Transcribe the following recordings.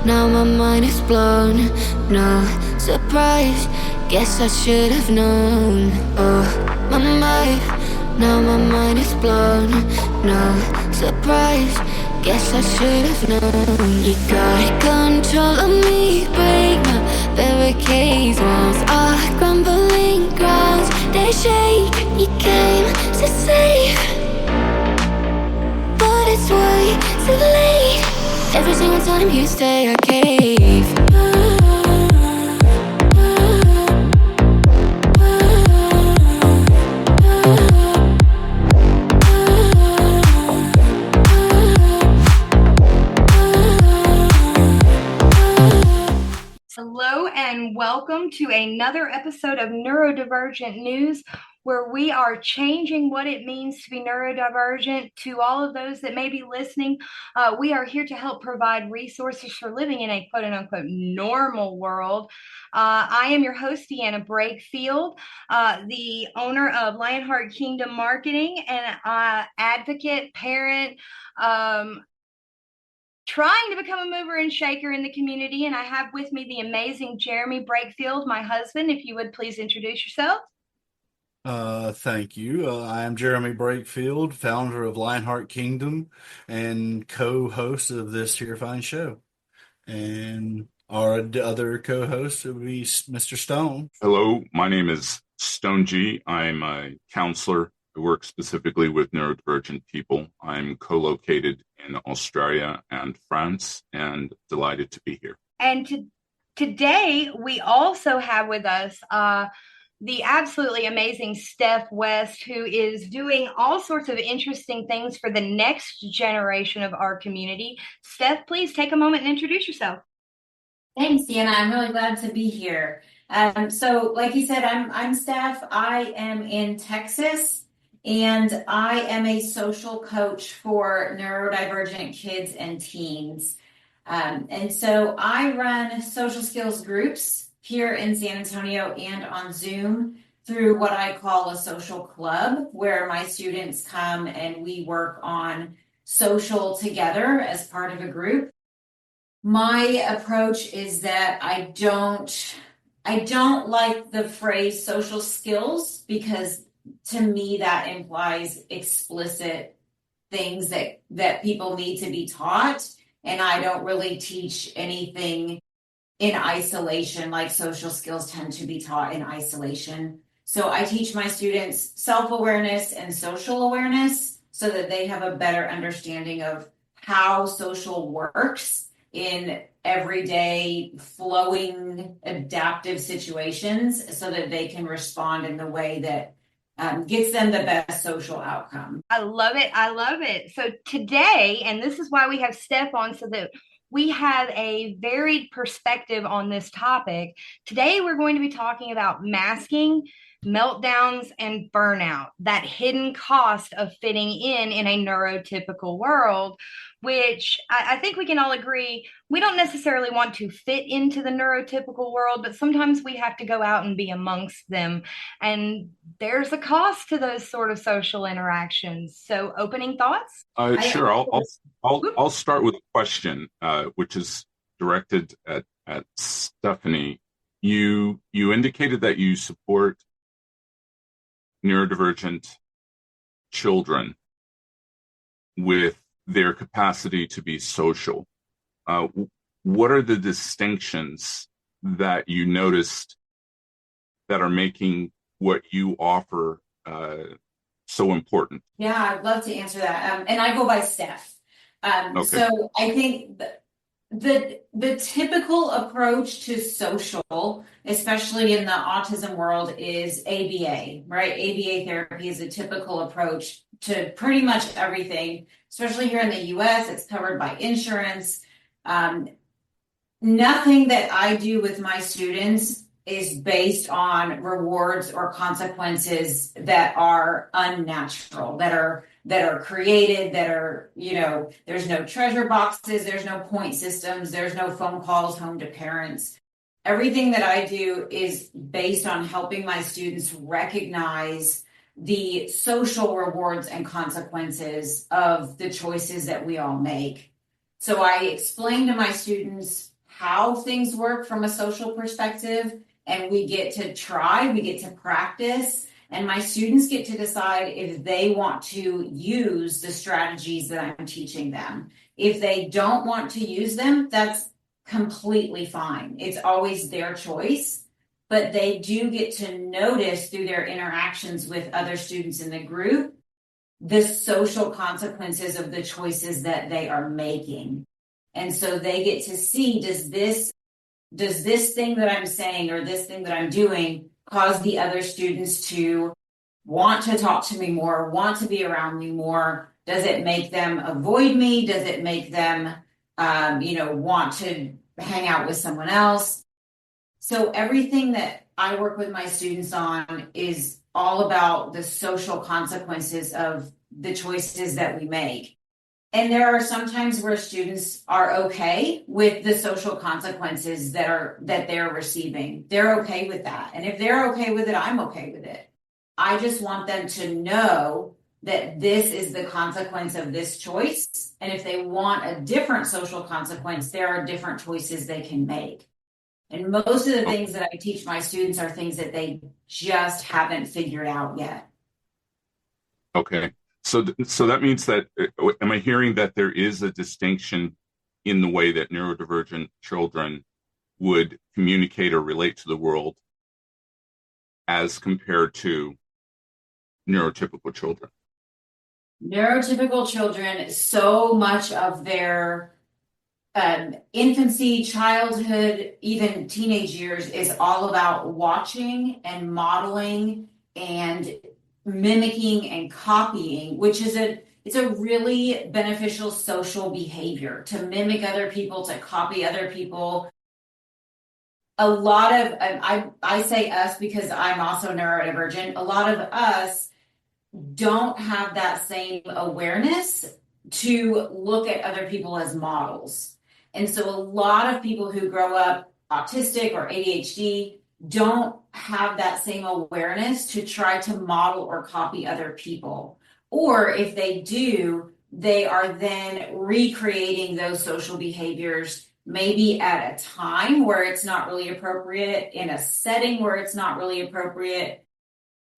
now my mind is blown. No surprise, guess I should have known. Oh, my mind, now my mind is blown. No surprise, guess I should have known. You got control of me, break my barricades. Walls are crumbling grounds, they shake. You came to save, but it's way too late. Every single time you stay, I cave. Hello and welcome to another episode of Neurodivergent News, where we are changing what it means to be neurodivergent. To all of those that may be listening, we are here to help provide resources for living in a quote-unquote normal world. I am your host, Deanna Brakefield, the owner of Lionheart Kingdom Marketing, and advocate, parent, trying to become a mover and shaker in the community. And I have with me the amazing Jeremy Brakefield, my husband. If you would please introduce yourself. Thank you. I am Jeremy Brakefield, founder of Lionheart Kingdom and co-host of this here fine show. And our other co-host would be Mr. Stone. Hello, my name is Stone G. I'm a counselor. I work specifically with neurodivergent people. I'm co-located in Australia and France, and delighted to be here. And today we also have with us the absolutely amazing Steph West, who is doing all sorts of interesting things for the next generation of our community. Steph, please take a moment and introduce yourself. Thanks, Deanna. I'm really glad to be here. So like you said, I'm Steph. I am in Texas, and I am a social coach for neurodivergent kids and teens. And so I run social skills groups here in San Antonio and on Zoom through what I call a social club, where my students come and we work on social together as part of a group. My approach is that I don't like the phrase social skills, because to me that implies explicit things that people need to be taught, and I don't really teach anything in isolation like social skills tend to be taught in isolation. So I teach my students self-awareness and social awareness so that they have a better understanding of how social works in everyday flowing adaptive situations, so that they can respond in the way that gets them the best social outcome. I love it. I love it. So today, and this is why we have Steph on, so that we have a varied perspective on this topic. Today, we're going to be talking about masking, meltdowns, and burnout, that hidden cost of fitting in a neurotypical world, which I think we can all agree we don't necessarily want to fit into the neurotypical world, but sometimes we have to go out and be amongst them. And there's a cost to those sort of social interactions. So opening thoughts? Sure. I'll start with a question, which is directed at Stephanie. You indicated that you support neurodivergent children with their capacity to be social. What are the distinctions that you noticed that are making what you offer so important? Yeah, I'd love to answer that. And I go by Steph. Okay. So I think the typical approach to social, especially in the autism world, is ABA, right? ABA therapy is a typical approach to pretty much everything, especially here in the US. It's covered by insurance. Nothing that I do with my students is based on rewards or consequences that are unnatural, that are created, that are, there's no treasure boxes, there's no point systems, there's no phone calls home to parents. Everything that I do is based on helping my students recognize the social rewards and consequences of the choices that we all make. So I explain to my students how things work from a social perspective, and we get to try, we get to practice, and my students get to decide if they want to use the strategies that I'm teaching them. If they don't want to use them, that's completely fine. It's always their choice, but they do get to notice through their interactions with other students in the group the social consequences of the choices that they are making. And so they get to see, does this thing that I'm saying or this thing that I'm doing cause the other students to want to talk to me more, want to be around me more? Does it make them avoid me? Does it make them, want to hang out with someone else? So everything that I work with my students on is all about the social consequences of the choices that we make. And there are some times where students are okay with the social consequences that they're receiving. They're okay with that. And if they're okay with it, I'm okay with it. I just want them to know that this is the consequence of this choice. And if they want a different social consequence, there are different choices they can make. And most of the things that I teach my students are things that they just haven't figured out yet. Okay. So that means that, am I hearing that there is a distinction in the way that neurodivergent children would communicate or relate to the world as compared to neurotypical children? Neurotypical children, so much of their infancy, childhood, even teenage years is all about watching and modeling and mimicking and copying, which is it's a really beneficial social behavior to mimic other people, to copy other people. A lot of, I say us because I'm also neurodivergent, a lot of us don't have that same awareness to look at other people as models. And so a lot of people who grow up autistic or ADHD don't have that same awareness to try to model or copy other people. Or if they do, they are then recreating those social behaviors, maybe at a time where it's not really appropriate, in a setting where it's not really appropriate.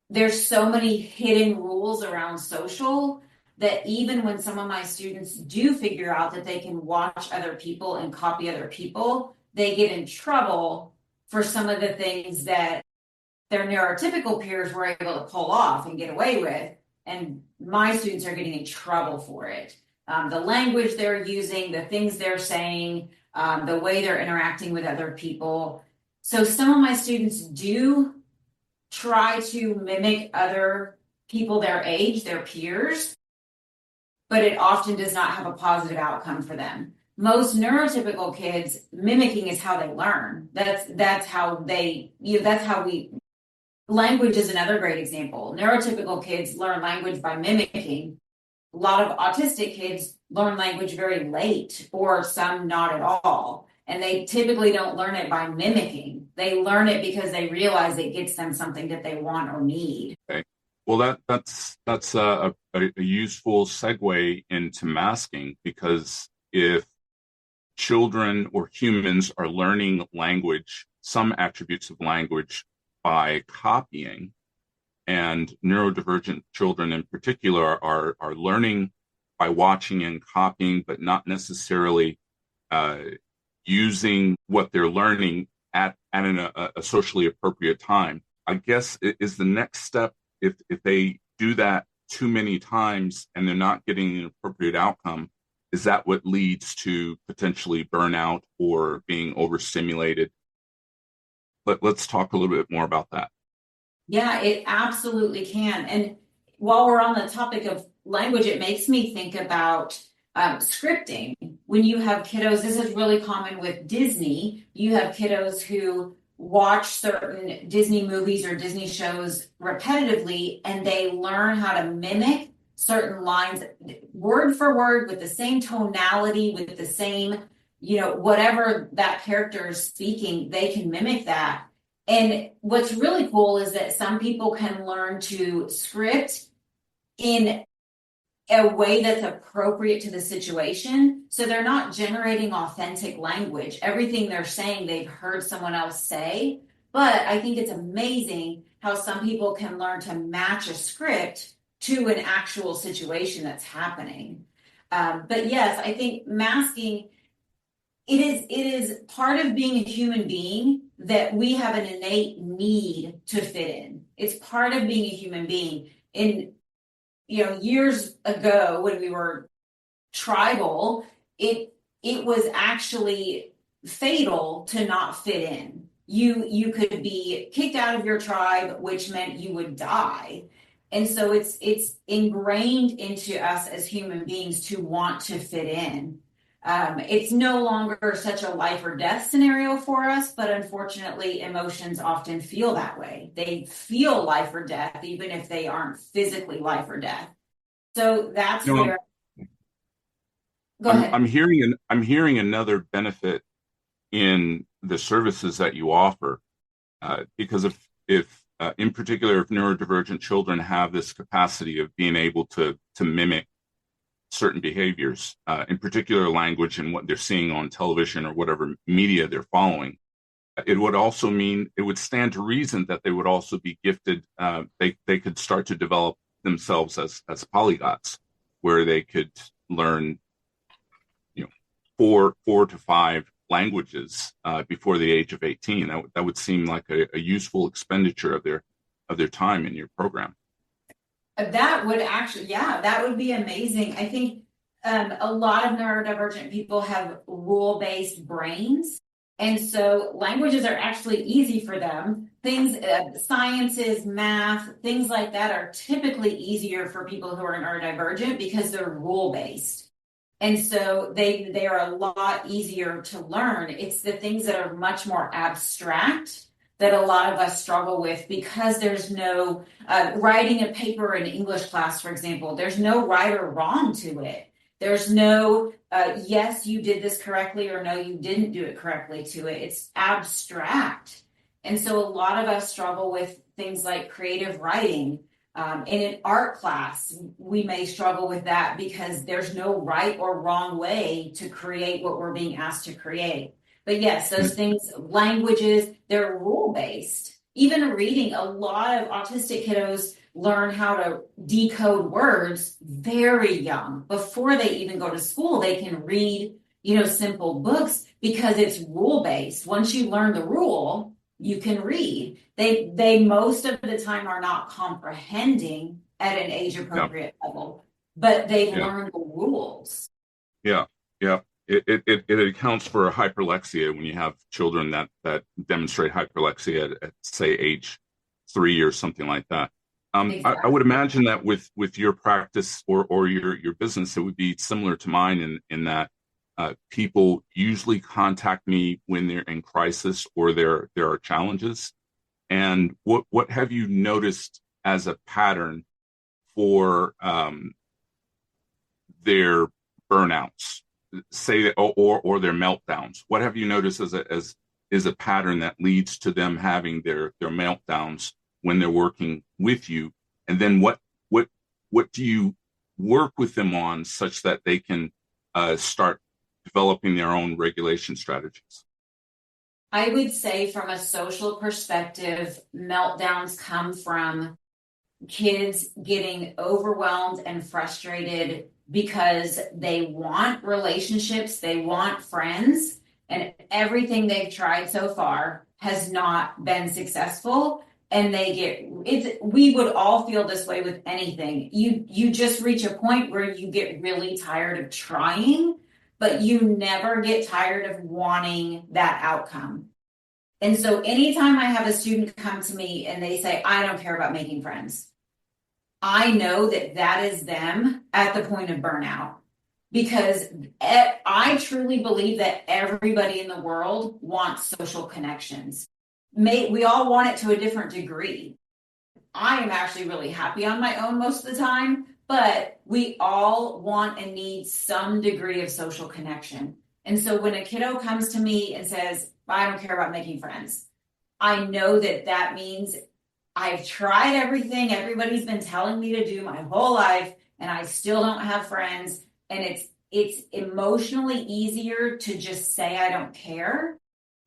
There's so many hidden rules around social that even when some of my students do figure out that they can watch other people and copy other people, they get in trouble for some of the things that their neurotypical peers were able to pull off and get away with. And my students are getting in trouble for it. The language they're using, the things they're saying, the way they're interacting with other people. So some of my students do try to mimic other people their age, their peers, but it often does not have a positive outcome for them. Most neurotypical kids, mimicking is how they learn. That's how they, language is another great example. Neurotypical kids learn language by mimicking. A lot of autistic kids learn language very late, or some not at all. And they typically don't learn it by mimicking. They learn it because they realize it gets them something that they want or need. Okay. Well, that's a useful segue into masking, because if children or humans are learning language, some attributes of language, by copying, and neurodivergent children in particular are learning by watching and copying, but not necessarily using what they're learning at a socially appropriate time. I guess is the next step, if they do that too many times and they're not getting an appropriate outcome, is that what leads to potentially burnout or being overstimulated? Let's talk a little bit more about that. Yeah, it absolutely can. And while we're on the topic of language, it makes me think about scripting. When you have kiddos, this is really common with Disney. You have kiddos who watch certain Disney movies or Disney shows repetitively, and they learn how to mimic certain lines word for word with the same tonality, with the same, whatever that character is speaking, they can mimic that. And what's really cool is that some people can learn to script in a way that's appropriate to the situation. So they're not generating authentic language. Everything they're saying, they've heard someone else say. But I think it's amazing how some people can learn to match a script to an actual situation that's happening. But yes, I think masking, it is part of being a human being that we have an innate need to fit in. It's part of being a human being. Years ago when we were tribal, it was actually fatal to not fit in. You could be kicked out of your tribe, which meant you would die. And so it's ingrained into us as human beings to want to fit in. It's no longer such a life or death scenario for us, but unfortunately, emotions often feel that way. They feel life or death, even if they aren't physically life or death. So that's where. Go ahead. I'm hearing another benefit in the services that you offer, because if in particular, if neurodivergent children have this capacity of being able to mimic certain behaviors, in particular language and what they're seeing on television or whatever media they're following, it would stand to reason that they would also be gifted. They could start to develop themselves as polyglots, where they could learn, 4 to 5 languages before the age of 18. That would seem like a useful expenditure of their time in your program. That would actually, that would be amazing. I think a lot of neurodivergent people have rule-based brains. And so languages are actually easy for them. Things, sciences, math, things like that are typically easier for people who are neurodivergent because they're rule-based. And so they are a lot easier to learn. It's the things that are much more abstract that a lot of us struggle with, because there's no writing a paper in English class, for example, there's no right or wrong to it. There's no, yes, you did this correctly, or no, you didn't do it correctly to it. It's abstract. And so a lot of us struggle with things like creative writing. In an art class, we may struggle with that because there's no right or wrong way to create what we're being asked to create. But yes, those things, languages, they're rule-based. Even reading, a lot of autistic kiddos learn how to decode words very young. Before they even go to school, they can read, simple books because it's rule-based. Once you learn the rule, you can read. They most of the time are not comprehending at an age-appropriate level, but they've learned the rules. Yeah. It accounts for hyperlexia when you have children that demonstrate hyperlexia at say age 3 or something like that. Exactly. I would imagine that with your practice or your business, it would be similar to mine in that people usually contact me when they're in crisis or there are challenges. And what have you noticed as a pattern for their burnouts? Say or their meltdowns. What have you noticed as a pattern that leads to them having their meltdowns when they're working with you? And then what do you work with them on such that they can start developing their own regulation strategies? I would say from a social perspective, meltdowns come from kids getting overwhelmed and frustrated because they want relationships, they want friends, and everything they've tried so far has not been successful. And we would all feel this way with anything. You just reach a point where you get really tired of trying, but you never get tired of wanting that outcome. And so anytime I have a student come to me and they say, I don't care about making friends, I know that is them at the point of burnout, because I truly believe that everybody in the world wants social connections. We all want it to a different degree. I am actually really happy on my own most of the time, but we all want and need some degree of social connection. And so when a kiddo comes to me and says, I don't care about making friends, I know that means I've tried everything everybody's been telling me to do my whole life, and I still don't have friends. And it's emotionally easier to just say I don't care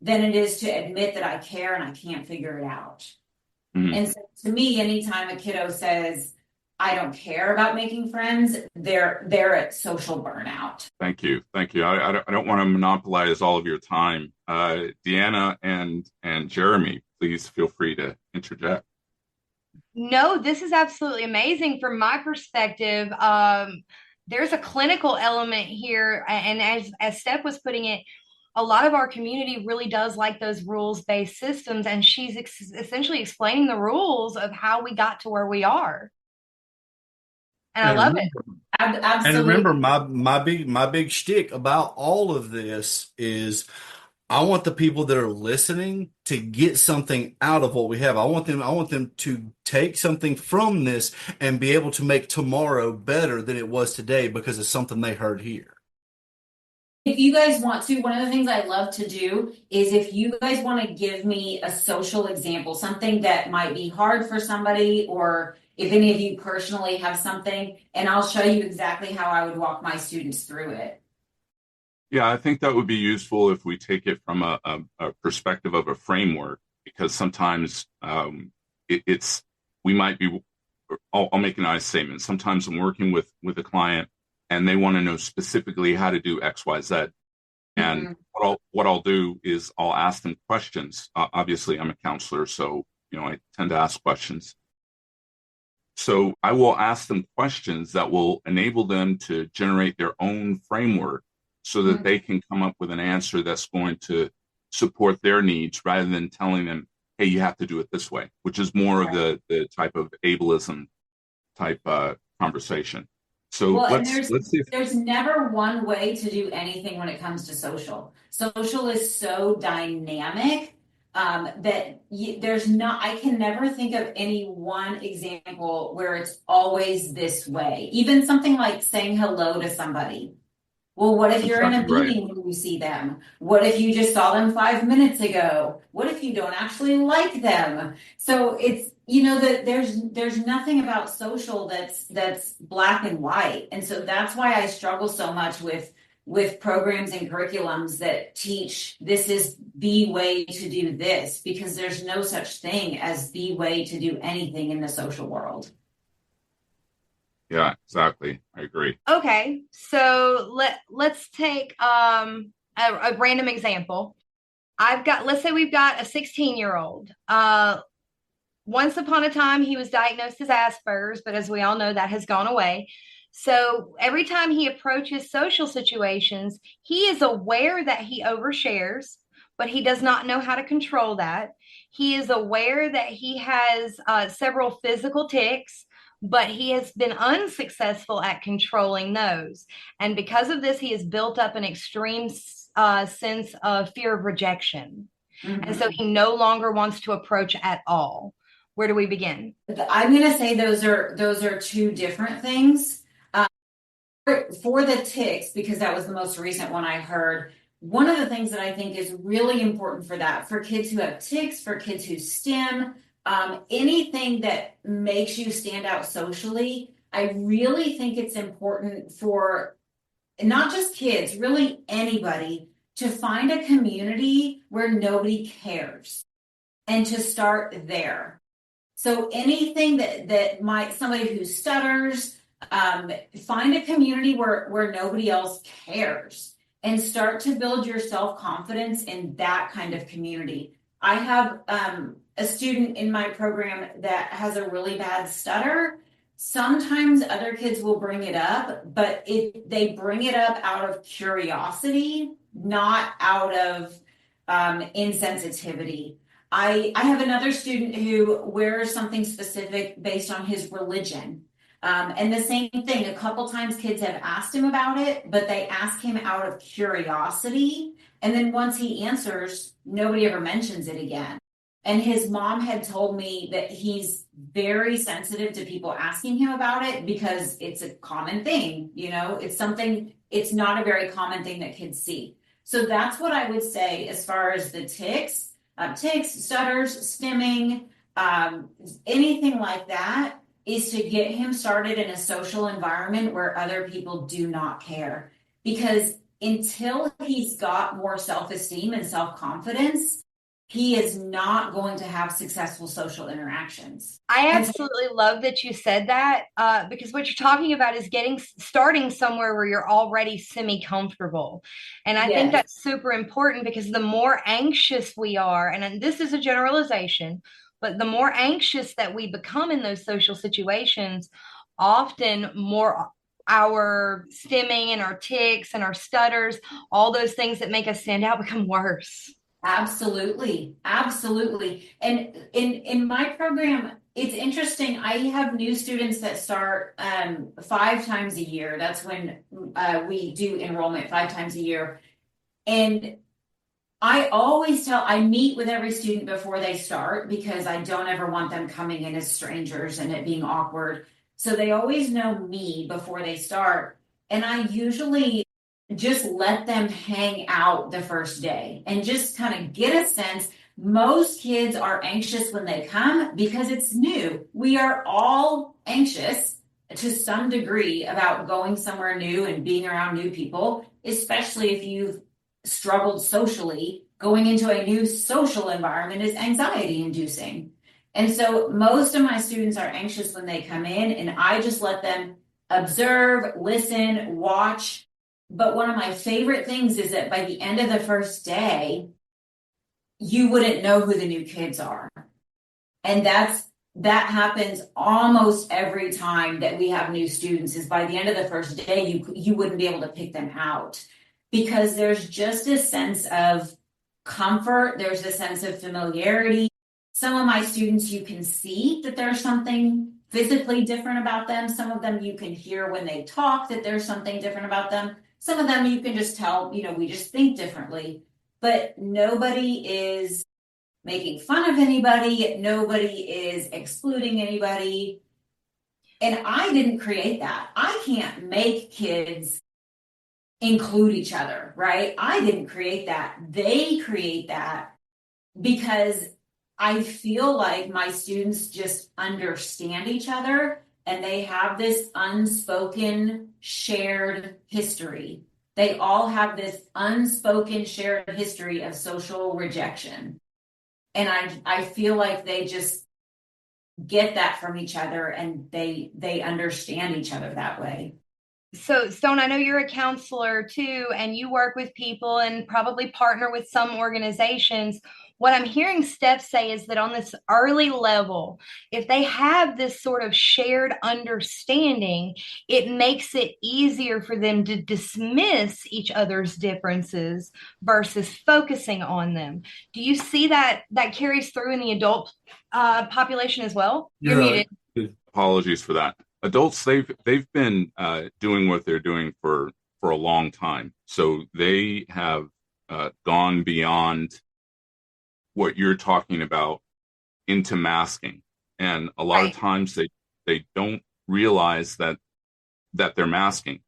than it is to admit that I care and I can't figure it out. Mhm. And so to me, anytime a kiddo says, I don't care about making friends, they're at social burnout. Thank you. Thank you. I don't want to monopolize all of your time. Deanna and Jeremy, please feel free to interject. No, this is absolutely amazing from my perspective. There's a clinical element here, and as Steph was putting it, a lot of our community really does like those rules-based systems, and she's essentially explaining the rules of how we got to where we are. And I love it. And Absolutely. remember, my big shtick about all of this is I want the people that are listening to get something out of what we have. I want them to take something from this and be able to make tomorrow better than it was today because of something they heard here. If you guys want to, one of the things I love to do is if you guys want to give me a social example, something that might be hard for somebody, or if any of you personally have something, and I'll show you exactly how I would walk my students through it. Yeah, I think that would be useful if we take it from a perspective of a framework, because sometimes we might be, I'll make an I statement. Sometimes I'm working with a client and they want to know specifically how to do X, Y, Z. And what I'll do is I'll ask them questions. Obviously, I'm a counselor, so I tend to ask questions. So I will ask them questions that will enable them to generate their own framework so that they can come up with an answer that's going to support their needs rather than telling them, hey, you have to do it this way, which is more of the type of ableism type conversation. So let's see. There's never one way to do anything when it comes to social. Social is so dynamic that I can never think of any one example where it's always this way. Even something like saying hello to somebody. Well, what if you're in a meeting and you see them? What if you just saw them 5 minutes ago? What if you don't actually like them? So it's, that there's nothing about social that's black and white. And so that's why I struggle so much with programs and curriculums that teach this is the way to do this, because there's no such thing as the way to do anything in the social world. Yeah, exactly. I agree. Okay, so let's take a random example. Let's say we've got a 16-year-old. Once upon a time, he was diagnosed as Asperger's, but as we all know, that has gone away. So every time he approaches social situations, he is aware that he overshares, but he does not know how to control that. He is aware that he has several physical tics, but he has been unsuccessful at controlling those. And because of this, he has built up an extreme sense of fear of rejection. And so he no longer wants to approach at all. Where do we begin? I'm going to say those are two different things. For the tics, because that was the most recent one I heard, one of the things that I think is really important for that, for kids who have tics, for kids who STEM, anything that makes you stand out socially, I really think it's important for not just kids, really anybody, to find a community where nobody cares and to start there. So anything that might, somebody who stutters, find a community where nobody else cares and start to build your self-confidence in that kind of community. I have a student in my program that has a really bad stutter. Sometimes other kids will bring it up, but they bring it up out of curiosity, not out of insensitivity. I have another student who wears something specific based on his religion. And the same thing, a couple times kids have asked him about it, but they ask him out of curiosity. And then once he answers, nobody ever mentions it again. And his mom had told me that he's very sensitive to people asking him about it because it's a common thing, it's not a very common thing that kids see. So that's what I would say as far as the tics, stutters, stimming, anything like that. is to get him started in a social environment where other people do not care. Because until he's got more self-esteem and self-confidence, he is not going to have successful social interactions. I absolutely love that you said that, because what you're talking about is starting somewhere where you're already semi-comfortable. And I think that's super important, because the more anxious we are, and this is a generalization, but the more anxious that we become in those social situations, often more our stimming and our tics and our stutters, all those things that make us stand out, become worse. Absolutely. Absolutely. And in my program, it's interesting. I have new students that start 5 times a year. That's when we do enrollment 5 times a year. And I meet with every student before they start, because I don't ever want them coming in as strangers and it being awkward. So they always know me before they start. And I usually just let them hang out the first day and just kind of get a sense. Most kids are anxious when they come because it's new. We are all anxious to some degree about going somewhere new and being around new people, especially if you've struggled socially. Going into a new social environment is anxiety inducing. And so most of my students are anxious when they come in, and I just let them observe, listen, watch. But one of my favorite things is that by the end of the first day, you wouldn't know who the new kids are. And that happens almost every time that we have new students, is by the end of the first day, you wouldn't be able to pick them out, because there's just a sense of comfort. There's a sense of familiarity. Some of my students, you can see that there's something physically different about them. Some of them you can hear when they talk that there's something different about them. Some of them you can just tell, we just think differently. But nobody is making fun of anybody. Nobody is excluding anybody. And I didn't create that. I can't make kids include each other, right? I didn't create that. They create that, because I feel like my students just understand each other, and they have this unspoken shared history. They all have this unspoken shared history of social rejection. And I feel like they just get that from each other, and they understand each other that way. So, Stone, I know you're a counselor too, and you work with people and probably partner with some organizations. What I'm hearing Steph say is that on this early level, if they have this sort of shared understanding, it makes it easier for them to dismiss each other's differences versus focusing on them. Do you see that carries through in the adult population as well? You're muted. right. Apologies for that. Adults, they've been doing what they're doing for a long time, so they have gone beyond what you're talking about into masking, and a lot of times they don't realize that they're masking.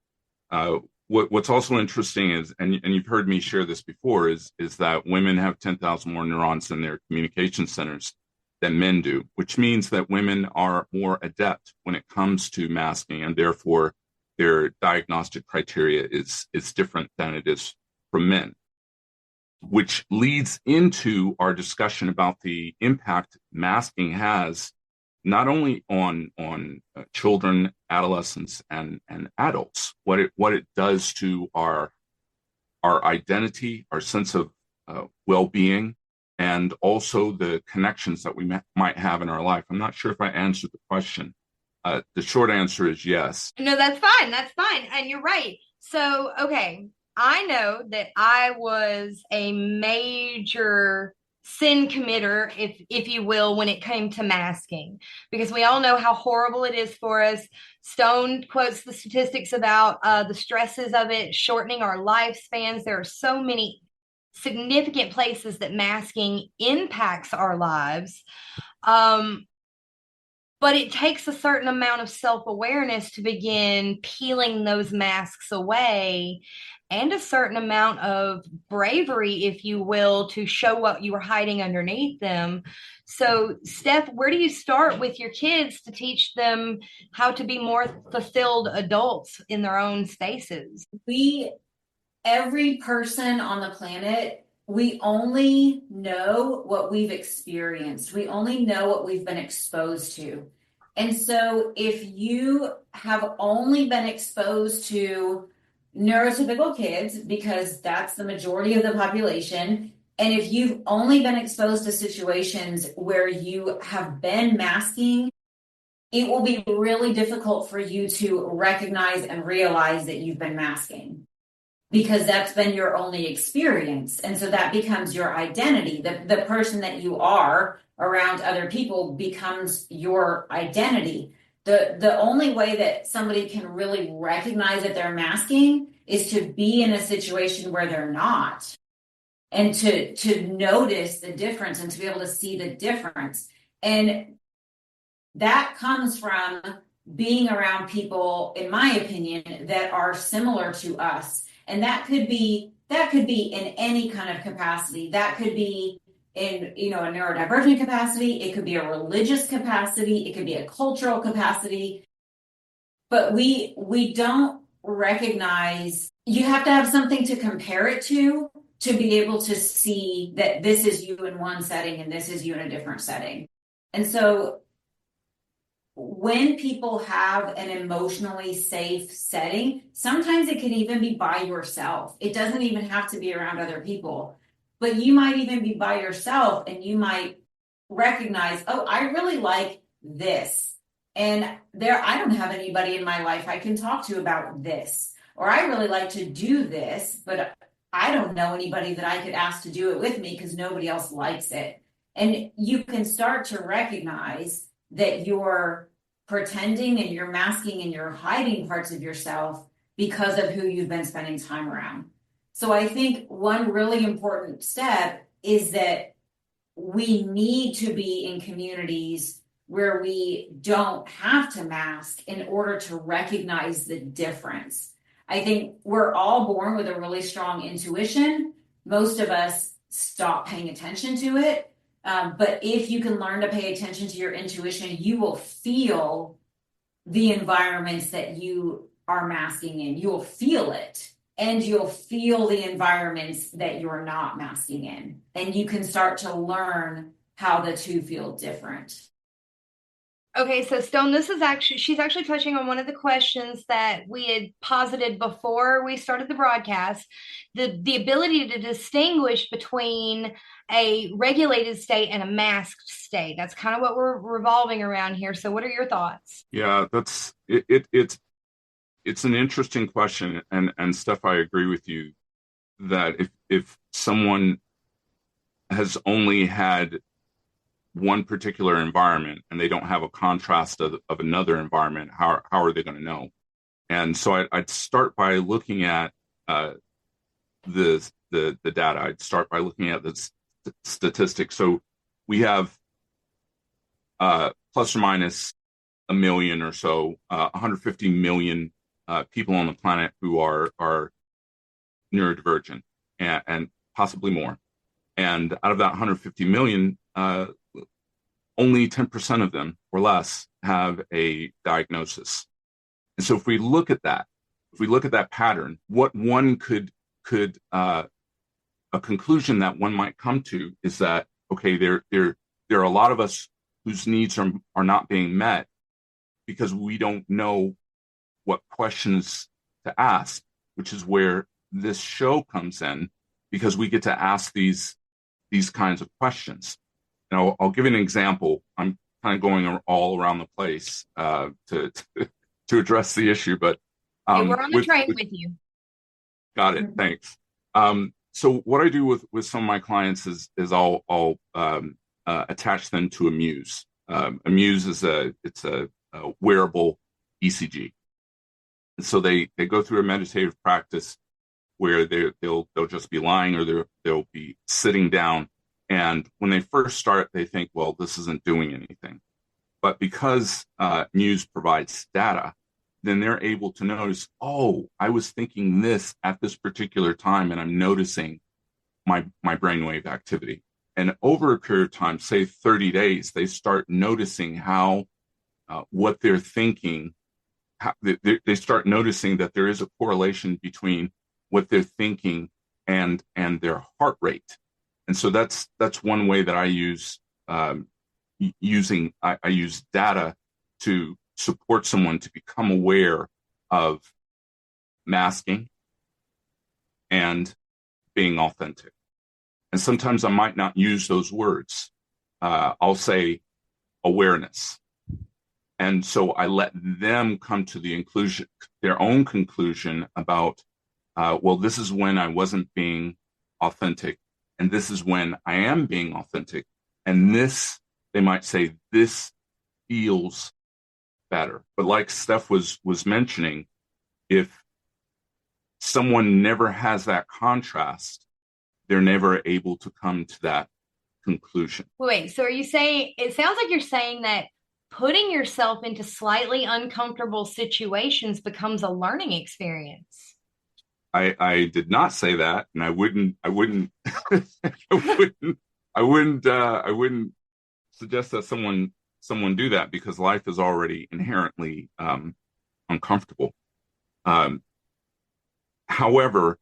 What's also interesting is, and you've heard me share this before, is that women have 10,000 more neurons in their communication centers than men do, which means that women are more adept when it comes to masking, and therefore their diagnostic criteria is different than it is for men, which leads into our discussion about the impact masking has not only on children, adolescents, and adults, what it does to our identity, our sense of well-being, and also the connections that we might have in our life. I'm not sure if I answered the question. The short answer is yes. No, that's fine. That's fine. And you're right. So, okay, I know that I was a major sin committer, if you will, when it came to masking, because we all know how horrible it is for us. Stone quotes the statistics about the stresses of it shortening our lifespans. There are so many significant places that masking impacts our lives. But it takes a certain amount of self-awareness to begin peeling those masks away and a certain amount of bravery, if you will, to show what you were hiding underneath them. So, Steph, where do you start with your kids to teach them how to be more fulfilled adults in their own spaces? Every person on the planet, we only know what we've experienced. We only know what we've been exposed to. And so if you have only been exposed to neurotypical kids, because that's the majority of the population, and if you've only been exposed to situations where you have been masking, it will be really difficult for you to recognize and realize that you've been masking, because that's been your only experience. And so that becomes your identity. The person that you are around other people becomes your identity. The only way that somebody can really recognize that they're masking is to be in a situation where they're not, and to notice the difference and to be able to see the difference. And that comes from being around people, in my opinion, that are similar to us. And that could be in any kind of capacity. That could be in, a neurodivergent capacity. It could be a religious capacity. It could be a cultural capacity. But we don't recognize, you have to have something to compare it to be able to see that this is you in one setting and this is you in a different setting. And so when people have an emotionally safe setting, sometimes it can even be by yourself. It doesn't even have to be around other people, but you might even be by yourself and you might recognize, oh, I really like this. And I don't have anybody in my life I can talk to about this, or I really like to do this, but I don't know anybody that I could ask to do it with me because nobody else likes it. And you can start to recognize that you're pretending and you're masking and you're hiding parts of yourself because of who you've been spending time around. So I think one really important step is that we need to be in communities where we don't have to mask in order to recognize the difference. I think we're all born with a really strong intuition. Most of us stop paying attention to it. But if you can learn to pay attention to your intuition, you will feel the environments that you are masking in. You'll feel it, and you'll feel the environments that you're not masking in. And you can start to learn how the two feel different. Okay, so Stone, she's actually touching on one of the questions that we had posited before we started the broadcast, the ability to distinguish between a regulated state and a masked state. That's kind of what we're revolving around here. So what are your thoughts? Yeah, it's an interesting question. And Steph, I agree with you that if someone has only had one particular environment and they don't have a contrast of another environment, how are they going to know? And so I'd start by looking at the data. I'd start by looking at the statistics. So we have plus or minus a million or so, 150 million people on the planet who are neurodivergent, and possibly more. And out of that 150 million, only 10% of them or less have a diagnosis. And so if we look at that pattern, what one could a conclusion that one might come to is that, okay, there are a lot of us whose needs are not being met because we don't know what questions to ask, which is where this show comes in, because we get to ask these kinds of questions. And I'll give you an example. I'm kind of going all around the place to address the issue, but hey, we're on the train with you. Got it. Thanks. So what I do with some of my clients is I'll attach them to a Muse. A Muse is a wearable ECG. And so they go through a meditative practice where they'll just be lying, or they'll be sitting down. And when they first start, they think, well, this isn't doing anything. But because Muse provides data, then they're able to notice, oh, I was thinking this at this particular time, and I'm noticing my brainwave activity. And over a period of time, say 30 days, they start noticing how what they're thinking, they start noticing that there is a correlation between what they're thinking and their heart rate. And so that's one way that I use I use data to support someone to become aware of masking and being authentic. And sometimes I might not use those words. I'll say awareness. And so I let them come to their own conclusion about, well, this is when I wasn't being authentic, and this is when I am being authentic. And this, they might say, this feels better. But like Steph was mentioning, if someone never has that contrast, they're never able to come to that conclusion. Wait, so are you saying, it sounds like you're saying that putting yourself into slightly uncomfortable situations becomes a learning experience? I did not say that, and I wouldn't I wouldn't suggest that someone do that, because life is already inherently uncomfortable. However,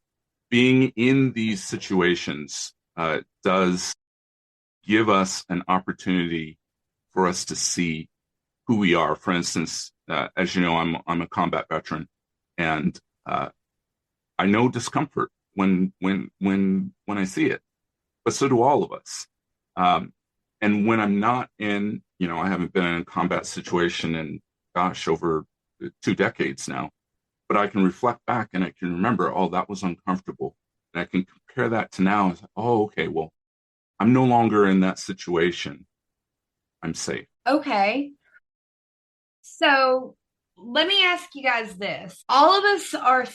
being in these situations does give us an opportunity for us to see who we are. For instance, as you know, I'm a combat veteran, and I know discomfort when I see it, but so do all of us. And when I'm not in, I haven't been in a combat situation in, over 2 decades now, but I can reflect back and I can remember, oh, that was uncomfortable. And I can compare that to now. Oh, okay, well, I'm no longer in that situation. I'm safe. Okay. So let me ask you guys this. All of us are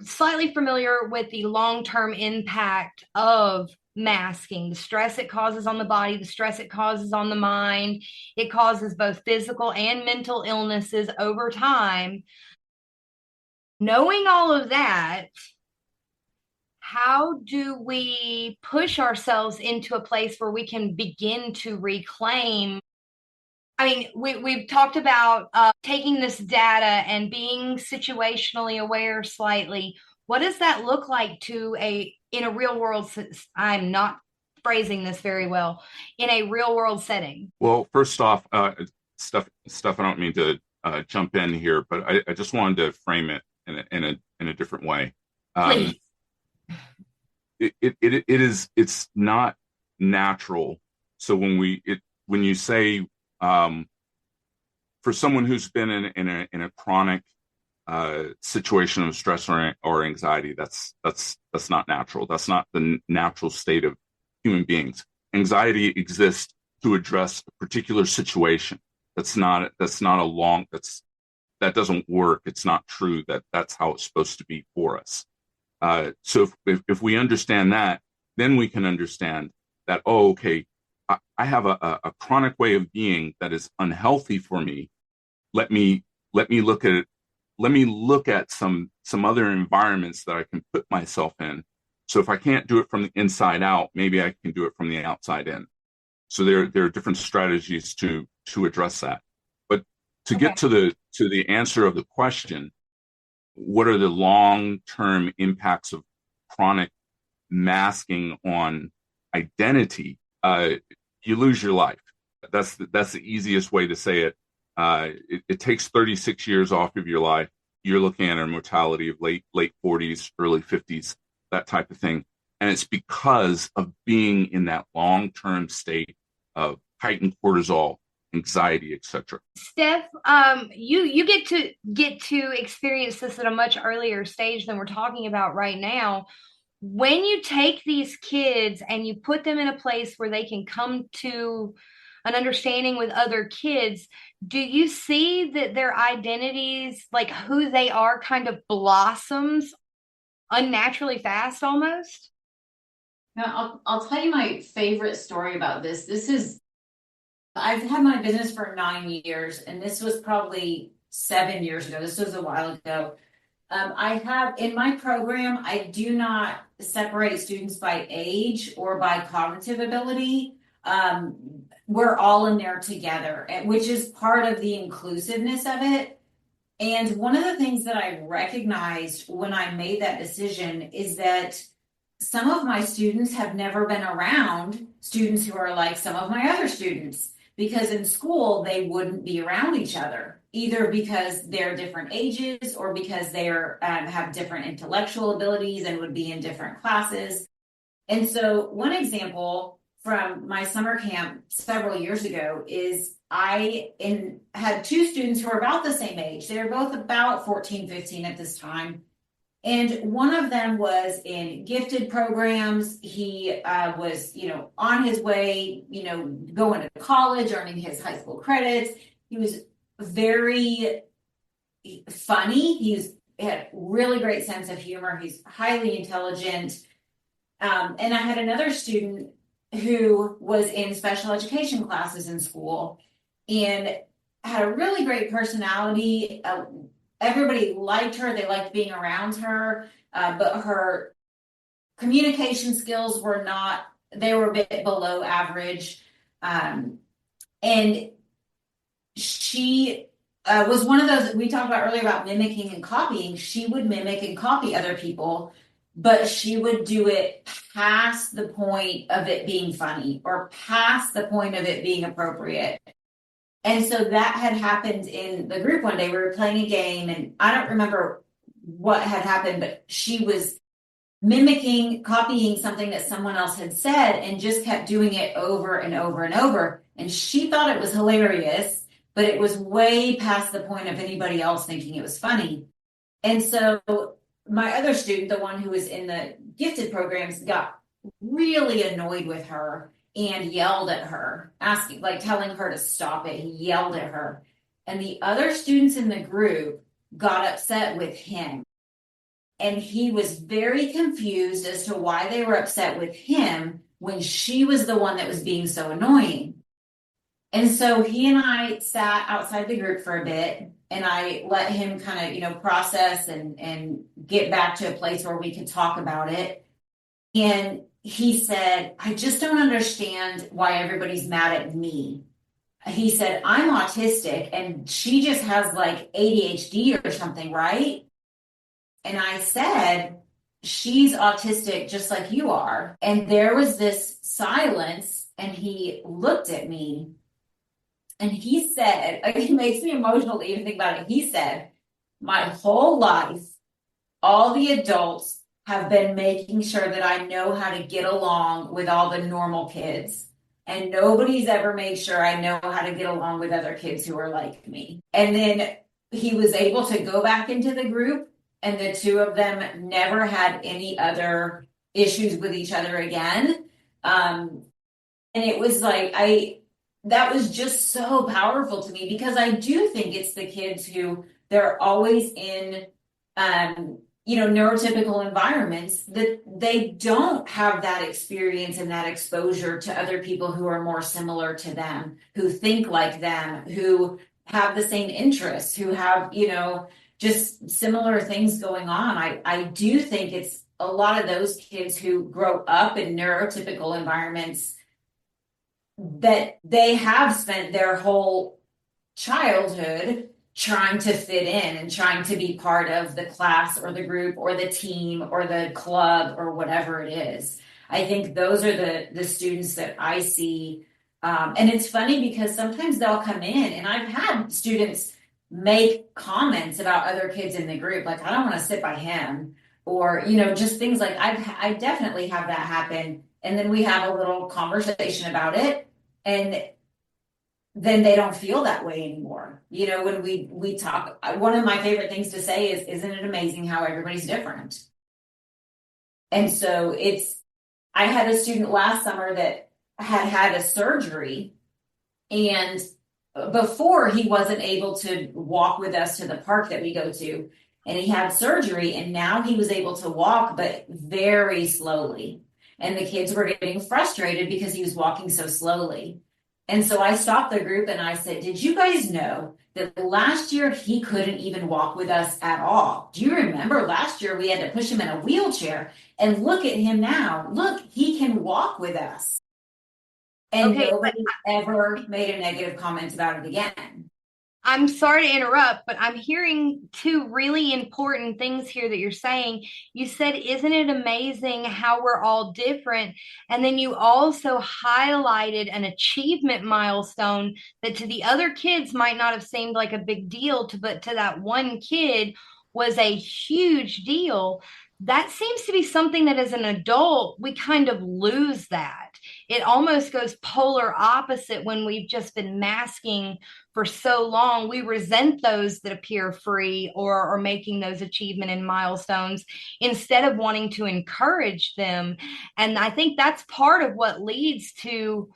slightly familiar with the long-term impact of masking, the stress it causes on the body, the stress it causes on the mind. It causes both physical and mental illnesses over time. Knowing all of that, how do we push ourselves into a place where we can begin to reclaim? I mean, we've talked about taking this data and being situationally aware slightly. What does that look like in a real world? I'm not phrasing this very well. In a real world setting. Well, first off, Steph, I don't mean to jump in here, but I just wanted to frame it in a different way. Please. It's not natural. So when you say, for someone who's been in a chronic situation of stress or anxiety, that's not natural. That's not the natural state of human beings. Anxiety exists to address a particular situation. That doesn't work. It's not true that that's how it's supposed to be for us. So if we understand that, then we can understand that, oh, okay, I have a chronic way of being that is unhealthy for me. Let me look at it. Let me look at some other environments that I can put myself in. So if I can't do it from the inside out, maybe I can do it from the outside in. So there are different strategies to address that. But to get to the answer of the question, what are the long-term impacts of chronic masking on identity? You lose your life. That's the easiest way to say it. It takes 36 years off of your life. You're looking at a mortality of late 40s, early 50s, that type of thing. And it's because of being in that long-term state of heightened cortisol, anxiety, etc. Steph, you get to experience this at a much earlier stage than we're talking about right now. When you take these kids and you put them in a place where they can come to an understanding with other kids, do you see that their identities, like who they are, kind of blossoms unnaturally fast almost? Now, I'll tell you my favorite story about this. I've had my business for 9 years, and this was probably 7 years ago. This was a while ago. I have in my program, I do not separate students by age or by cognitive ability. We're all in there together, which is part of the inclusiveness of it. And one of the things that I recognized when I made that decision is that some of my students have never been around students who are like some of my other students, because in school they wouldn't be around each other, either because they're different ages or because they're have different intellectual abilities and would be in different classes. And so one example from my summer camp several years ago is I had two students who were about the same age. They were both about 14, 15 at this time. And one of them was in gifted programs. He was, on his way, going to college, earning his high school credits. He was very funny. He had really great sense of humor. He's highly intelligent. And I had another student who was in special education classes in school and had a really great personality. Everybody liked her. They liked being around her, but her communication skills were they were a bit below average. And she was one of those, we talked about earlier about mimicking and copying. She would mimic and copy other people, but she would do it past the point of it being funny or past the point of it being appropriate. And so that had happened in the group one day. We were playing a game, and I don't remember what had happened, but she was mimicking, copying something that someone else had said and just kept doing it over and over and over. And she thought it was hilarious, but it was way past the point of anybody else thinking it was funny. And so my other student, the one who was in the gifted programs, got really annoyed with her and yelled at her, telling her to stop it. He yelled at her. And the other students in the group got upset with him. And he was very confused as to why they were upset with him when she was the one that was being so annoying. And so he and I sat outside the group for a bit, and I let him kind of, process and get back to a place where we could talk about it. And he said, I just don't understand why everybody's mad at me. He said, I'm autistic and she just has like ADHD or something, right? And I said, she's autistic just like you are. And there was this silence, and he looked at me and he said, it makes me emotional to even think about it. He said, my whole life, all the adults have been making sure that I know how to get along with all the normal kids. And nobody's ever made sure I know how to get along with other kids who are like me. And then he was able to go back into the group, and the two of them never had any other issues with each other again. And it was like, that was just so powerful to me, because I do think it's the kids who they're always in, neurotypical environments, that they don't have that experience and that exposure to other people who are more similar to them, who think like them, who have the same interests, who have, just similar things going on. I do think it's a lot of those kids who grow up in neurotypical environments that they have spent their whole childhood trying to fit in and trying to be part of the class or the group or the team or the club or whatever it is. I think those are the students that I see. And it's funny because sometimes they'll come in, and I've had students make comments about other kids in the group, like, I don't want to sit by him, or, just things like I definitely have that happen. And then we have a little conversation about it, and then they don't feel that way anymore. When we talk, one of my favorite things to say is, isn't it amazing how everybody's different? And so I had a student last summer that had a surgery, and before he wasn't able to walk with us to the park that we go to, and he had surgery, and now he was able to walk, but very slowly. And the kids were getting frustrated because he was walking so slowly. And so I stopped the group and I said, did you guys know that last year he couldn't even walk with us at all. Do you remember last year we had to push him in a wheelchair? And look at him now. Look, he can walk with us. And Okay, nobody ever made a negative comment about it again. I'm sorry to interrupt, but I'm hearing two really important things here that you're saying. You said, isn't it amazing how we're all different? And then you also highlighted an achievement milestone that to the other kids might not have seemed like a big deal, but to that one kid was a huge deal. That seems to be something that as an adult, we kind of lose that. It almost goes polar opposite when we've just been masking for so long. We resent those that appear free or are making those achievement and milestones instead of wanting to encourage them. And I think that's part of what leads to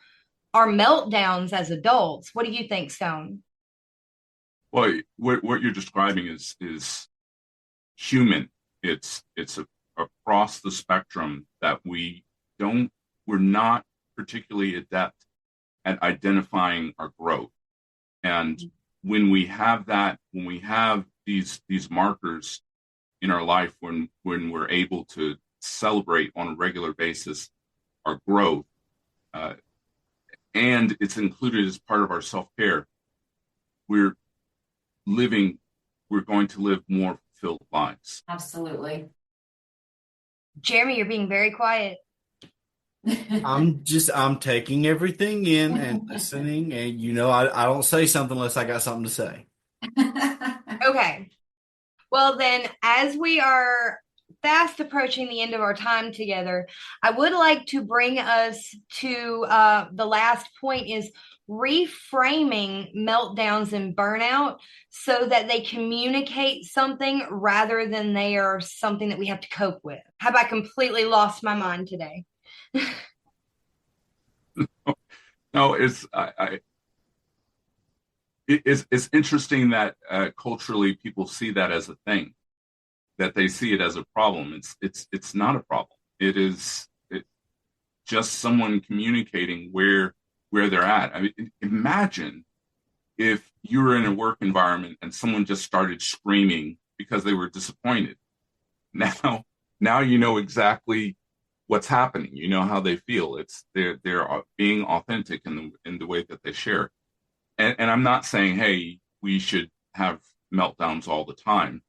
our meltdowns as adults. What do you think, Stone? Well, what you're describing is human. It's across the spectrum that we're not particularly adept at identifying our growth. And when we have these markers in our life, when we're able to celebrate on a regular basis our growth, and it's included as part of our self-care, we're going to live more fulfilled lives. Absolutely. Jeremy, you're being very quiet. I'm taking everything in and listening, and I don't say something unless I got something to say. Okay. Well, then, as we are fast approaching the end of our time together, I would like to bring us to the last point is reframing meltdowns and burnout so that they communicate something rather than they are something that we have to cope with. Have I completely lost my mind today? No, it's interesting that culturally people see that as a thing, that they see it as a problem. It's not a problem. It's just someone communicating where they're at. I mean, imagine if you were in a work environment and someone just started screaming because they were disappointed. Now you know exactly what's happening. You know how they feel. They're being authentic in the way that they share. And I'm not saying, hey, we should have meltdowns all the time.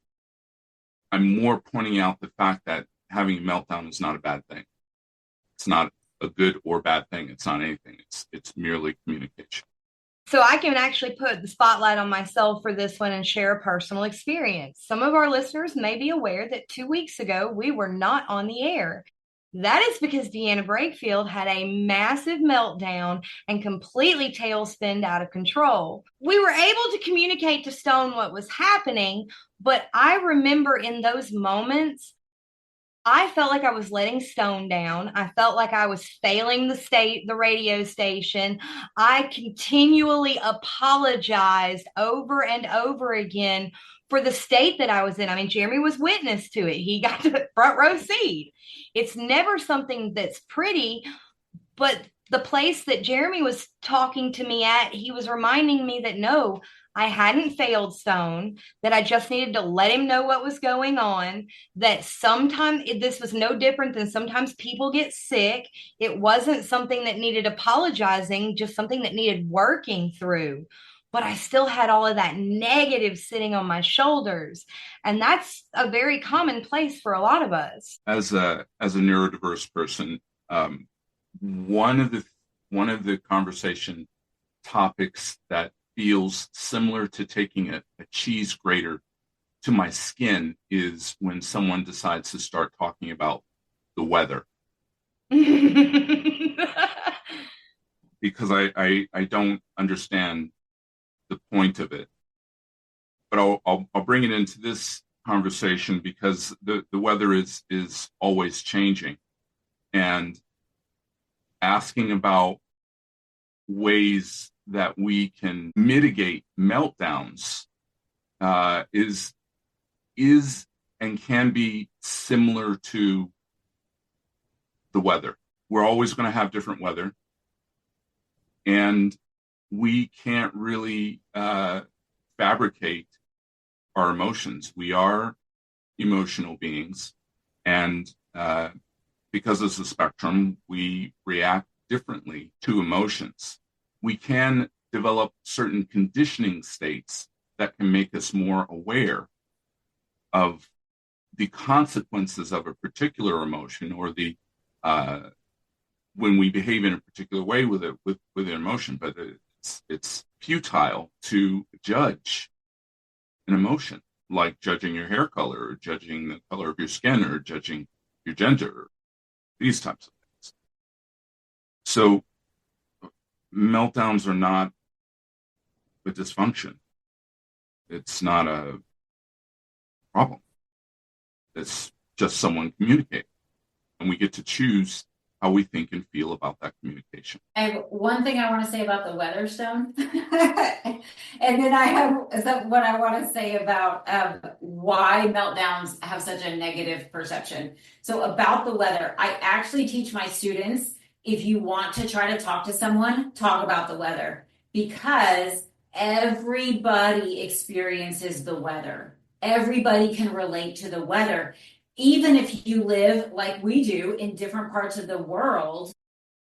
I'm more pointing out the fact that having a meltdown is not a bad thing. It's not a good or bad thing. It's not anything. It's merely communication. So I can actually put the spotlight on myself for this one and share a personal experience. Some of our listeners may be aware that 2 weeks ago, we were not on the air. That is because Deanna Brakefield had a massive meltdown and completely tailspinned out of control. We were able to communicate to Stone what was happening, but I remember in those moments, I felt like I was letting Stone down. I felt like I was failing the radio station. I continually apologized over and over again for the state that I was in. I mean, Jeremy was witness to it. He got the front row seat. It's never something that's pretty, but the place that Jeremy was talking to me at, he was reminding me that no, I hadn't failed Stone, that I just needed to let him know what was going on, that sometimes this was no different than sometimes people get sick. It wasn't something that needed apologizing, just something that needed working through. But I still had all of that negative sitting on my shoulders. And that's a very common place for a lot of us. As a neurodiverse person, one of the conversation topics that feels similar to taking a cheese grater to my skin is when someone decides to start talking about the weather. Because I don't understand the point of it. But I'll bring it into this conversation because the weather is always changing. And asking about ways that we can mitigate meltdowns is and can be similar to the weather. We're always going to have different weather, and we can't really fabricate our emotions. We are emotional beings, and because it's a spectrum, we react differently to emotions. We can develop certain conditioning states that can make us more aware of the consequences of a particular emotion, or the when we behave in a particular way with an emotion. But it's futile to judge an emotion, like judging your hair color, or judging the color of your skin, or judging your gender, these types of things. So meltdowns are not a dysfunction. It's not a problem. It's just someone communicating. And we get to choose how we think and feel about that communication. I have one thing I want to say about the weather stone. And then I have what I want to say about why meltdowns have such a negative perception. So about the weather, I actually teach my students, if you want to try to talk to someone, talk about the weather, because everybody experiences the weather. Everybody can relate to the weather. Even if you live like we do in different parts of the world,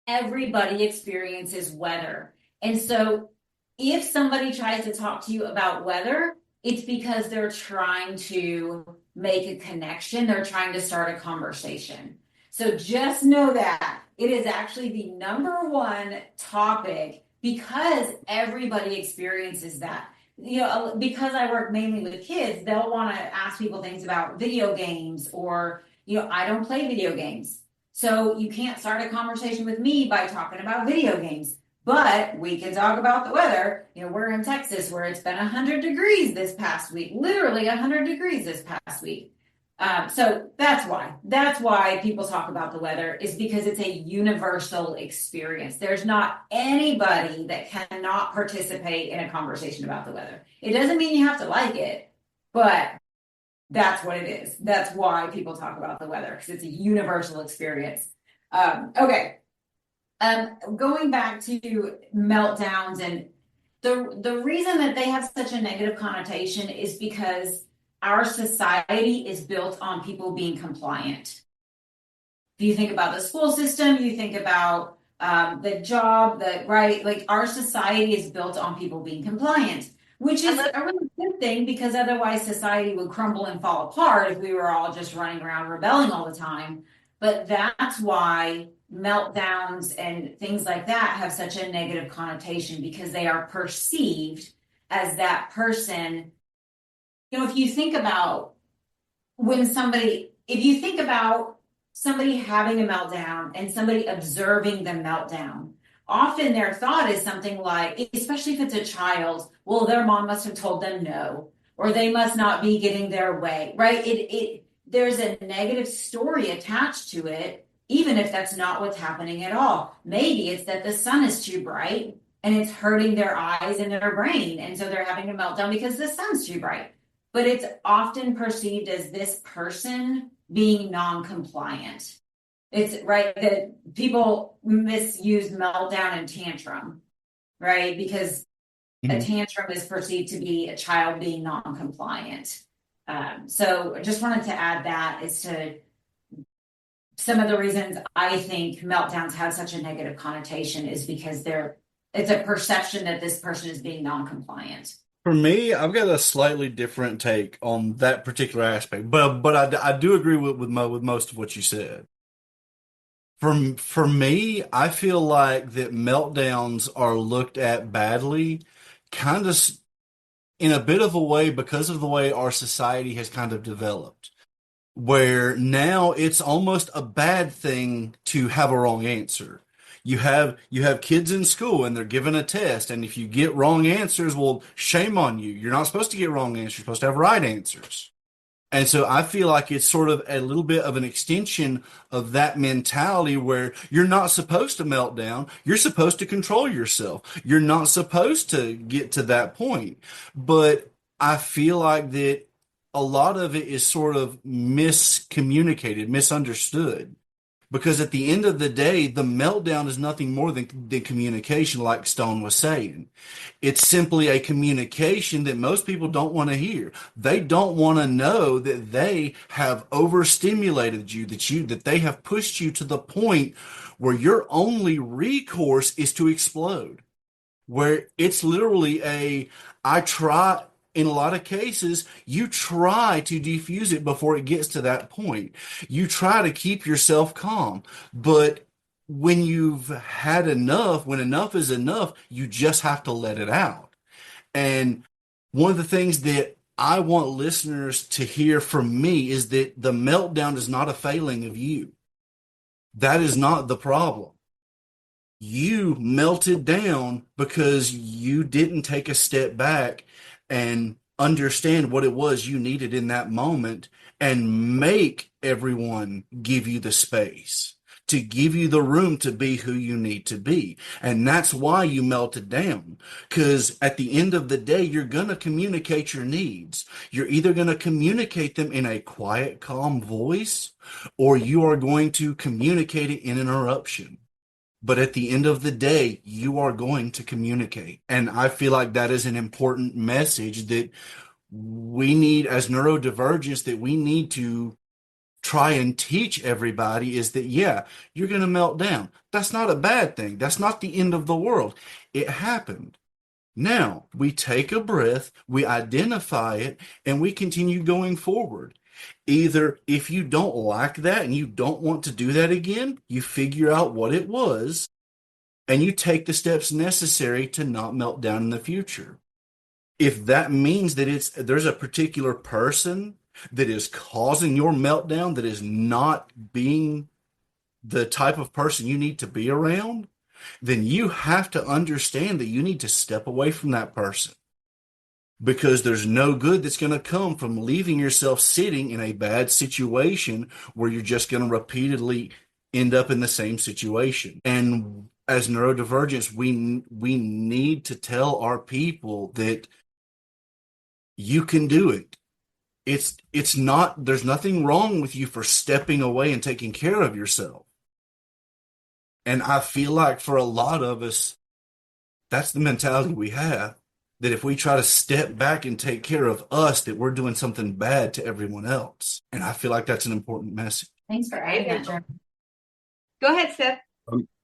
everybody experiences weather. And so if somebody tries to talk to you about weather, it's because they're trying to make a connection. They're trying to start a conversation. So just know that it is actually the number one topic, because everybody experiences that. You know, because I work mainly with kids, they'll want to ask people things about video games, or, you know, I don't play video games. So you can't start a conversation with me by talking about video games, but we can talk about the weather. You know, we're in Texas where it's been 100 degrees this past week, literally 100 degrees this past week. So that's why people talk about the weather, is because it's a universal experience. There's not anybody that cannot participate in a conversation about the weather. It doesn't mean you have to like it, but that's what it is. That's why people talk about the weather, because it's a universal experience. Okay. Going back to meltdowns, and the reason that they have such a negative connotation is because our society is built on people being compliant. If you think about the school system, you think about the job, right? Like, our society is built on people being compliant, which is a really good thing, because otherwise society would crumble and fall apart if we were all just running around rebelling all the time. But that's why meltdowns and things like that have such a negative connotation, because they are perceived as that person. You know, if you think about somebody having a meltdown and somebody observing the meltdown, often their thought is something like, especially if it's a child, well, their mom must have told them no, or they must not be getting their way, right? There's a negative story attached to it, even if that's not what's happening at all. Maybe it's that the sun is too bright and it's hurting their eyes and their brain, and so they're having a meltdown because the sun's too bright. But it's often perceived as this person being non-compliant. It's right that people misuse meltdown and tantrum, right? Because a tantrum is perceived to be a child being non-compliant. So I just wanted to add that as to some of the reasons I think meltdowns have such a negative connotation, is because it's a perception that this person is being non-compliant. For me, I've got a slightly different take on that particular aspect, but I do agree with most of what you said. For me, I feel like that meltdowns are looked at badly, kind of in a bit of a way, because of the way our society has kind of developed, where now it's almost a bad thing to have a wrong answer. You have kids in school and they're given a test, and if you get wrong answers, well, shame on you. You're not supposed to get wrong answers. You're supposed to have right answers. And so I feel like it's sort of a little bit of an extension of that mentality, where you're not supposed to melt down. You're supposed to control yourself. You're not supposed to get to that point. But I feel like that a lot of it is sort of miscommunicated, misunderstood. Because at the end of the day, the meltdown is nothing more than communication, like Stone was saying. It's simply a communication that most people don't want to hear. They don't want to know that they have overstimulated you, that they have pushed you to the point where your only recourse is to explode. Where it's literally I try, in a lot of cases, you try to defuse it before it gets to that point. You try to keep yourself calm, but when you've had enough, when enough is enough, you just have to let it out. And one of the things that I want listeners to hear from me is that the meltdown is not a failing of you. That is not the problem. You melted down because you didn't take a step back and understand what it was you needed in that moment and make everyone give you the space, to give you the room to be who you need to be. And that's why you melted down. Because at the end of the day, you're going to communicate your needs. You're either going to communicate them in a quiet, calm voice, or you are going to communicate it in an interruption. But at the end of the day, you are going to communicate. And I feel like that is an important message that we need as neurodivergents, that we need to try and teach everybody, is that, yeah, you're going to melt down. That's not a bad thing. That's not the end of the world. It happened. Now we take a breath, we identify it, and we continue going forward. Either if you don't like that and you don't want to do that again, you figure out what it was and you take the steps necessary to not melt down in the future. If that means that there's a particular person that is causing your meltdown, that is not being the type of person you need to be around, then you have to understand that you need to step away from that person. Because there's no good that's going to come from leaving yourself sitting in a bad situation where you're just going to repeatedly end up in the same situation. And as neurodivergents, we need to tell our people that you can do it. It's not, there's nothing wrong with you for stepping away and taking care of yourself. And I feel like for a lot of us, that's the mentality we have. That if we try to step back and take care of us, that we're doing something bad to everyone else. And I feel like that's an important message. Thanks for adding that, Jeremy. Go ahead, Steph.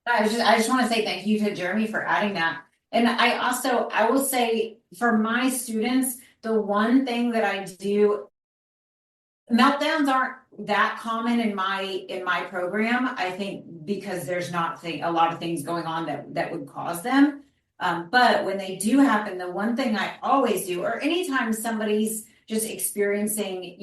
I just want to say thank you to Jeremy for adding that. And I will say for my students, the one thing that I do, meltdowns aren't that common in my program. I think because there's not a lot of things going on that would cause them. But when they do happen, the one thing I always do, or anytime somebody's just experiencing,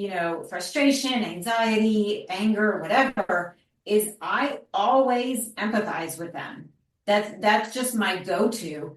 frustration, anxiety, anger, whatever, is I always empathize with them. That's just my go-to.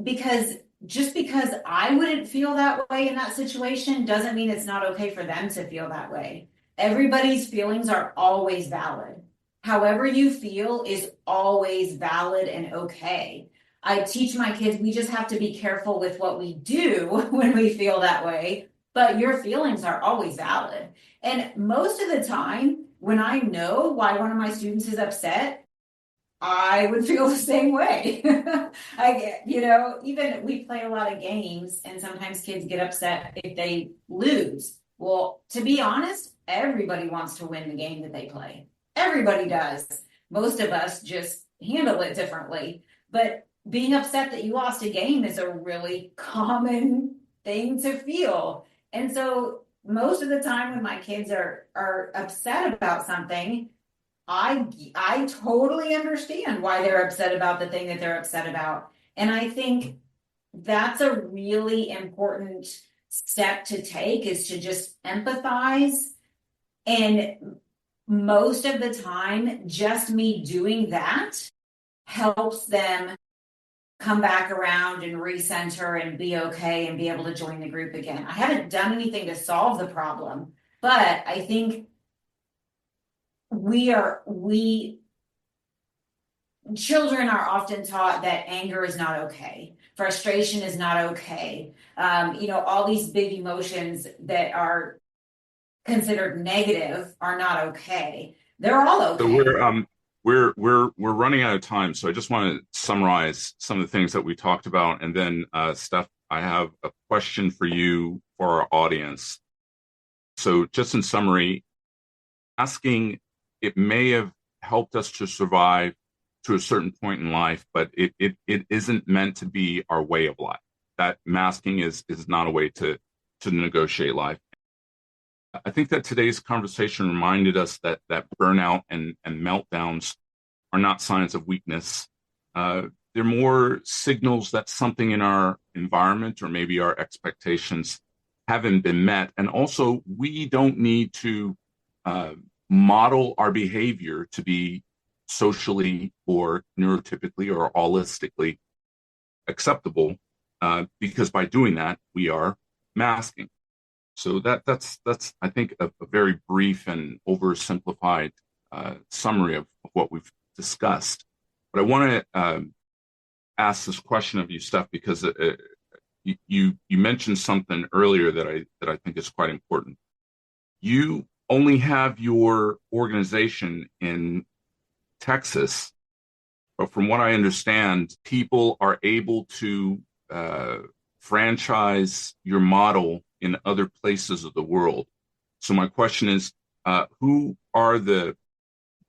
Because just because I wouldn't feel that way in that situation doesn't mean it's not okay for them to feel that way. Everybody's feelings are always valid. However you feel is always valid and okay. I teach my kids, we just have to be careful with what we do when we feel that way, but your feelings are always valid. And most of the time, when I know why one of my students is upset, I would feel the same way. Even we play a lot of games and sometimes kids get upset if they lose. Well, to be honest, everybody wants to win the game that they play. Everybody does. Most of us just handle it differently. But being upset that you lost a game is a really common thing to feel. And so most of the time when my kids are upset about something, I totally understand why they're upset about the thing that they're upset about. And I think that's a really important step to take, is to just empathize. And most of the time, just me doing that helps them come back around and recenter and be okay and be able to join the group again. I haven't done anything to solve the problem, but I think children are often taught that anger is not okay. Frustration is not okay. All these big emotions that are considered negative are not okay. they're all So okay. we're running out of time. So I just want to summarize some of the things that we talked about, and then Steph, I have a question for you for our audience. So just in summary, asking, it may have helped us to survive to a certain point in life, but it isn't meant to be our way of life. That masking is not a way to negotiate life. I think that today's conversation reminded us that burnout and meltdowns are not signs of weakness. They're more signals that something in our environment or maybe our expectations haven't been met. And also, we don't need to model our behavior to be socially or neurotypically or holistically acceptable, because by doing that, we are masking. So that's I think a very brief and oversimplified summary of what we've discussed. But I want to ask this question of you, Steph, because you mentioned something earlier that I think is quite important. You only have your organization in Texas, but from what I understand, people are able to franchise your model in other places of the world. So my question is, who are the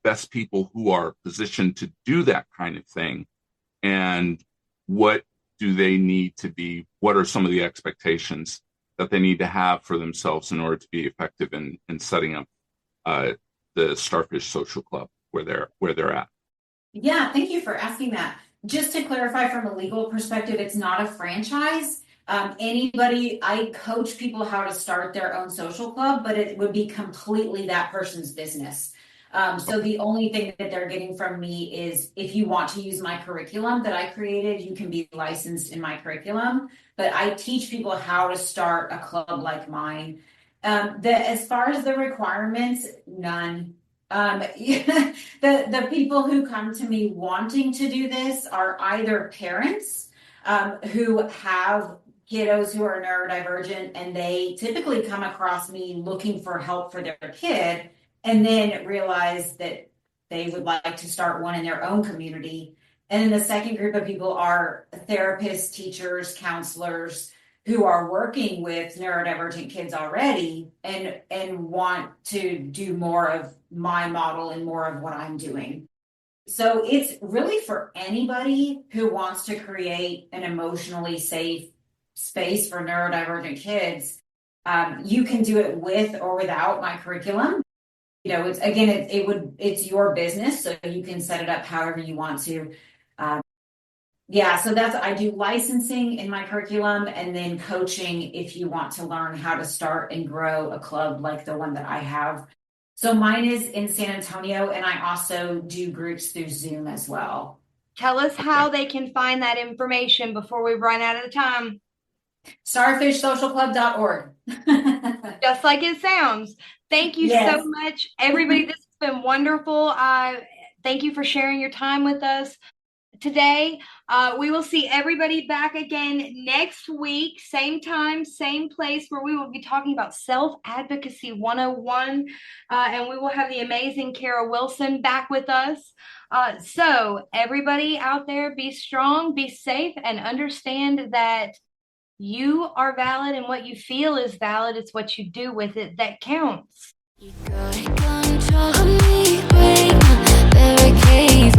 best people who are positioned to do that kind of thing? And what do they need to be? What are some of the expectations that they need to have for themselves in order to be effective in setting up the Starfish Social Club where they're at? Yeah, thank you for asking that. Just to clarify from a legal perspective, it's not a franchise. I coach people how to start their own social club, but it would be completely that person's business. So the only thing that they're getting from me is if you want to use my curriculum that I created, you can be licensed in my curriculum. But I teach people how to start a club like mine. As far as the requirements, none. The people who come to me wanting to do this are either parents who have kiddos who are neurodivergent, and they typically come across me looking for help for their kid, and then realize that they would like to start one in their own community. And then the second group of people are therapists, teachers, counselors who are working with neurodivergent kids already and want to do more of my model and more of what I'm doing. So it's really for anybody who wants to create an emotionally safe space for neurodivergent kids. You can do it with or without my curriculum. It's your business, so you can set it up however you want to. So I do licensing in my curriculum and then coaching if you want to learn how to start and grow a club like the one that I have. So mine is in San Antonio, and I also do groups through Zoom as well. Tell us how they can find that information before we run out of the time. StarfishSocialClub.org. Just like it sounds. Thank you so much, everybody. This has been wonderful. Thank you for sharing your time with us today. We will see everybody back again next week, same time, same place, where we will be talking about Self-Advocacy 101, and we will have the amazing Kara Wilson back with us. So everybody out there, be strong, be safe, and understand that you are valid, and what you feel is valid. It's what you do with it that counts. You got control of me, break my barricades.